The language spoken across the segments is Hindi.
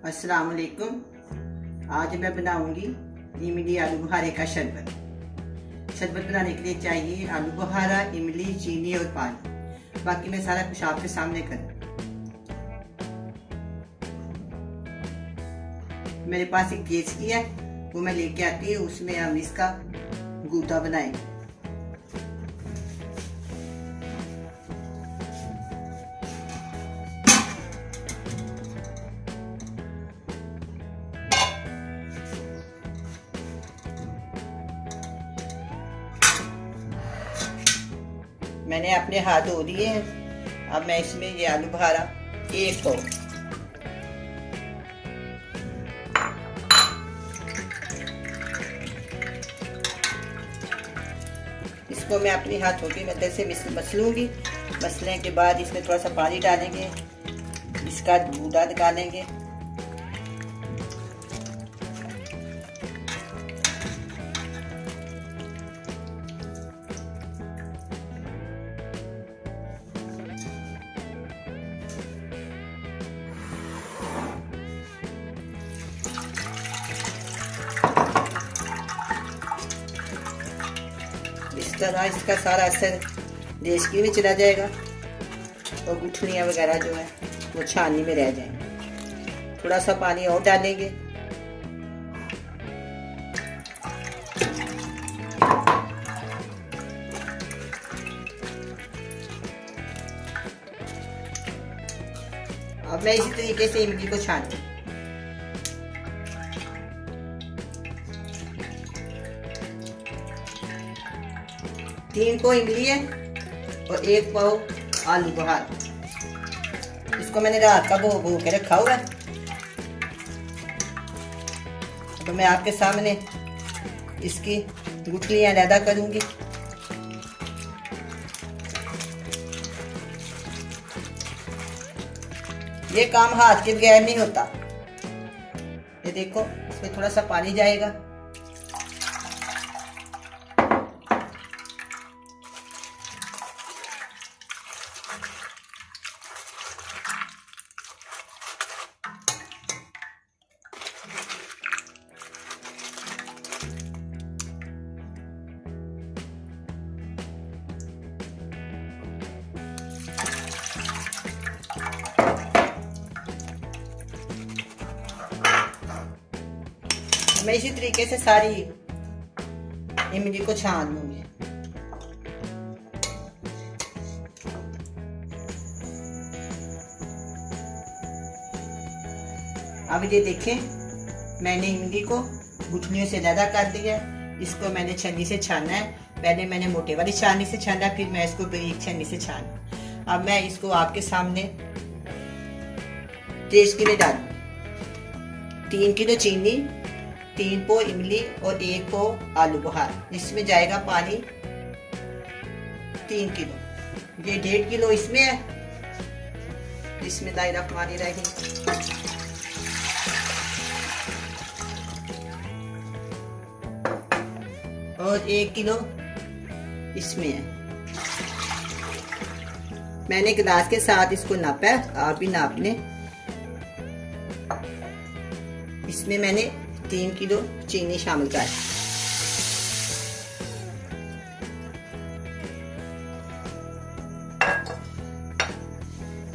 अस्सलाम वालेकुम। आज मैं बनाऊंगी इमली आलू बुखारे का शरबत। शरबत बनाने के लिए चाहिए आलू बुखारा, इमली, चीनी और पानी। बाकी मैं सारा कुछ आपके सामने करूँ। मेरे पास एक गैस की है, वो मैं लेके आती हूँ। उसमें हम इसका गूदा बनाएंगे। मैंने अपने हाथ धो दिए हैं। अब मैं इसमें ये आलू बुखारा एक पाव, इसको मैं अपनी हाथों की मदद से मसलूंगी। मसलने के बाद इसमें थोड़ा सा पानी डालेंगे, इसका गूदा निकालेंगे। इस तरह इसका सारा असर देशकी में चला जाएगा और गुठलियाँ वगैरह जो है वो छाननी में रह जाएंगी। थोड़ा सा पानी और डालेंगे। अब मैं इसी तरीके से इमली को छानूंगी। तीन को इमली है और एक पाव आलू बुखारा। इसको मैंने रात का भो के रखा हुआ है। तो मैं आपके सामने इसकी गुठलियां अलहदा करूंगी। ये काम हाथ के बगैर नहीं होता। ये देखो, इसमें थोड़ा सा पानी जाएगा। मैं इसी तरीके से सारी इमली को छान लूंगी। अब ये देखें, मैंने इमली को गुठलियों से अलग कर दिया। इसको मैंने छन्नी से छाना है। पहले मैंने मोटे वाली छानी से छाना, फिर मैं इसको बारीक छन्नी से छाना। अब मैं इसको आपके सामने टेस्ट के लिए डालूंगी। 3 किलो चीनी, 3 पो इमली और 1 पो आलू बुखारा। इसमें जाएगा पानी 3 किलो। ये 1.5 किलो इसमें है। बिस्मिल्लाहिर्रहमानिर्रहीम। और 1 किलो इसमें है। मैंने गिलास के साथ इसको नापा है, आप भी नाप लें। इसमें मैंने 3 किलो चीनी शामिल कर।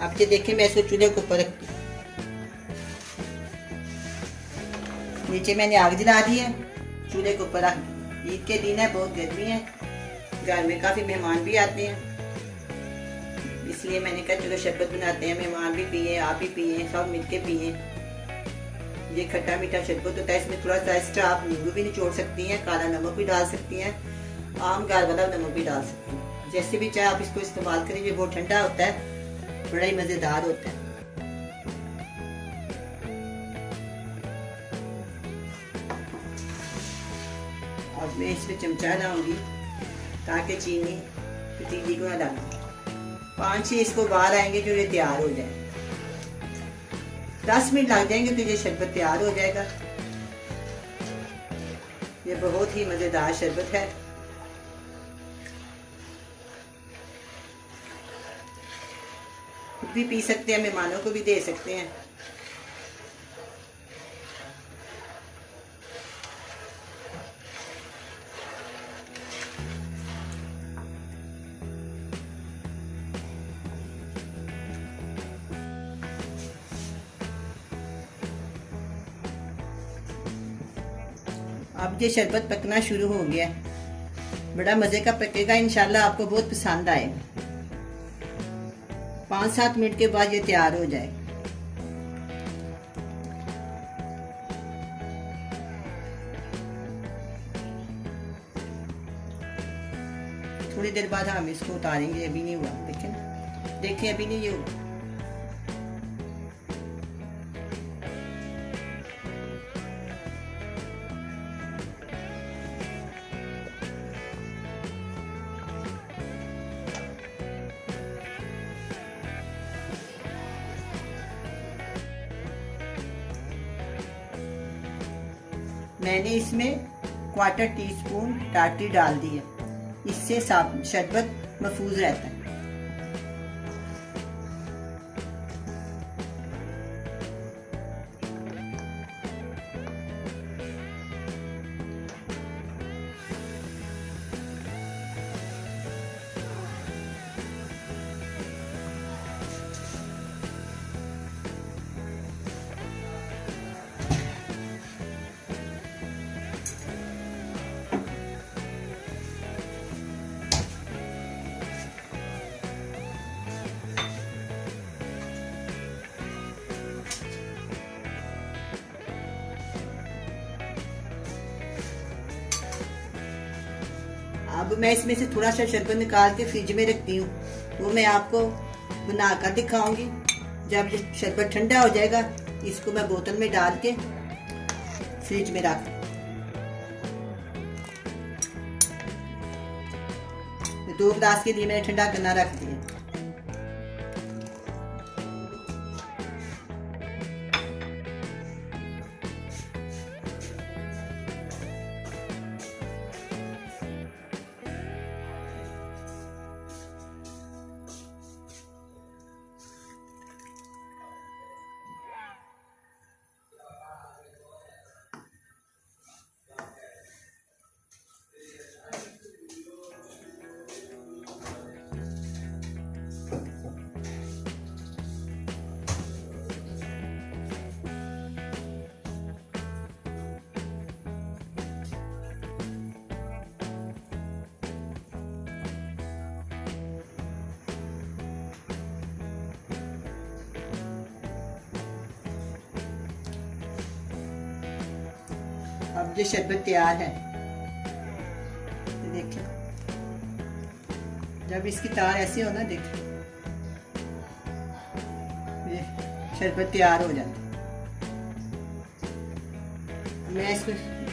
अब ये देखें, मैं इसको चूल्हे के ऊपर रखती हूँ। नीचे मैंने आग जला दी है, चूल्हे के ऊपर रख दी। ईद के दिन है, बहुत गर्मी है, घर में काफी मेहमान भी आते हैं। इसलिए मैंने कहा चलो शरबत बनाते हैं, मेहमान भी पिए, आप भी पिए, सब मिलके पिए। ये खट्टा मीठा शरबत होता है। इसमें थोड़ा सा एक्स्ट्रा आप नींबू भी निचोड़ सकती हैं, काला नमक भी डाल सकती हैं, आम घर वाला नमक भी डाल सकती हैं। जैसे भी चाहे आप इसको इस्तेमाल करें। ये बहुत ठंडा होता है, बड़ा ही मजेदार होता है। अब मैं इसमें चमचा लाऊंगी ताकि चीनी पतीली को ना डालूं। 5-6 इसको बाहर आएंगे जो ये तैयार हो जाए। 10 मिनट लग जाएंगे तो ये शरबत तैयार हो जाएगा। ये बहुत ही मजेदार शरबत है। खुद भी पी सकते हैं, मेहमानों को भी दे सकते हैं। अब ये शरबत पकना शुरू हो गया है, बड़ा मजे का पकेगा इंशाल्लाह, आपको बहुत पसंद आएगा। 5-7 मिनट के बाद ये तैयार हो जाएगा। थोड़ी देर बाद हम इसको उतारेंगे। अभी नहीं हुआ, देखिए अभी नहीं हुआ। मैंने इसमें 1/4 टीस्पून टाटरी डाल दी है, इससे शरबत महफूज रहता है। अब मैं इसमें से थोड़ा सा शरबत निकाल के फ्रिज में रखती हूँ, वो मैं आपको बनाकर दिखाऊंगी। जब ये शरबत ठंडा हो जाएगा, इसको मैं बोतल में डाल के फ्रिज में रख 2 गिलास के लिए मैंने ठंडा करना रख दिया। अब ये शरबत तैयार है, देखिए जब इसकी तार ऐसी हो ना, देखिए ये शरबत तैयार हो जाता है। मैं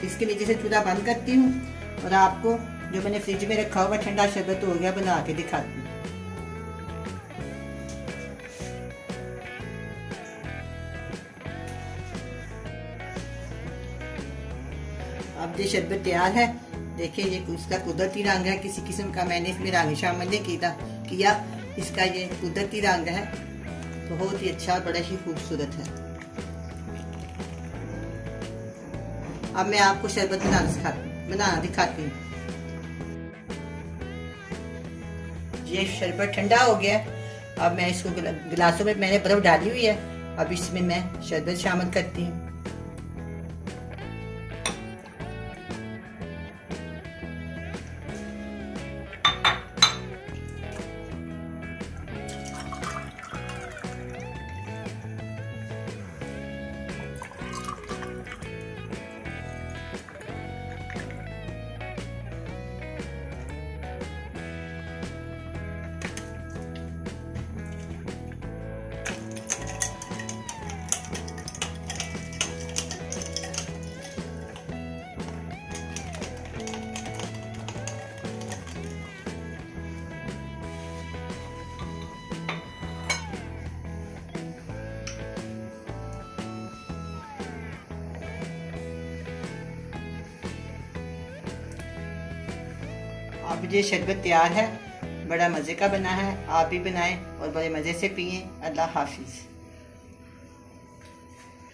इसके नीचे से चूल्हा बंद करती हूँ और आपको जो मैंने फ्रिज में रखा हुआ ठंडा शरबत हो गया बना के दिखाती हूँ। अब ये शरबत तैयार है। देखिए ये इसका कुदरती रंग है, किसी किस्म का मैंने इसमें रंग शामिल नहीं किया। इसका ये कुदरती रंग है, बहुत ही अच्छा, बड़ा ही खूबसूरत है। अब मैं आपको शरबत बनाना दिखाती हूँ। ये शरबत ठंडा हो गया। अब मैं इसको गिलासों में मैंने बर्फ डाली हुई है, अब इसमें मैं शरबत शामिल करती हूँ। अब ये शरबत तैयार है, बड़ा मज़े का बना है। आप भी बनाएं और बड़े मज़े से पिएं। अल्लाह हाफिज़।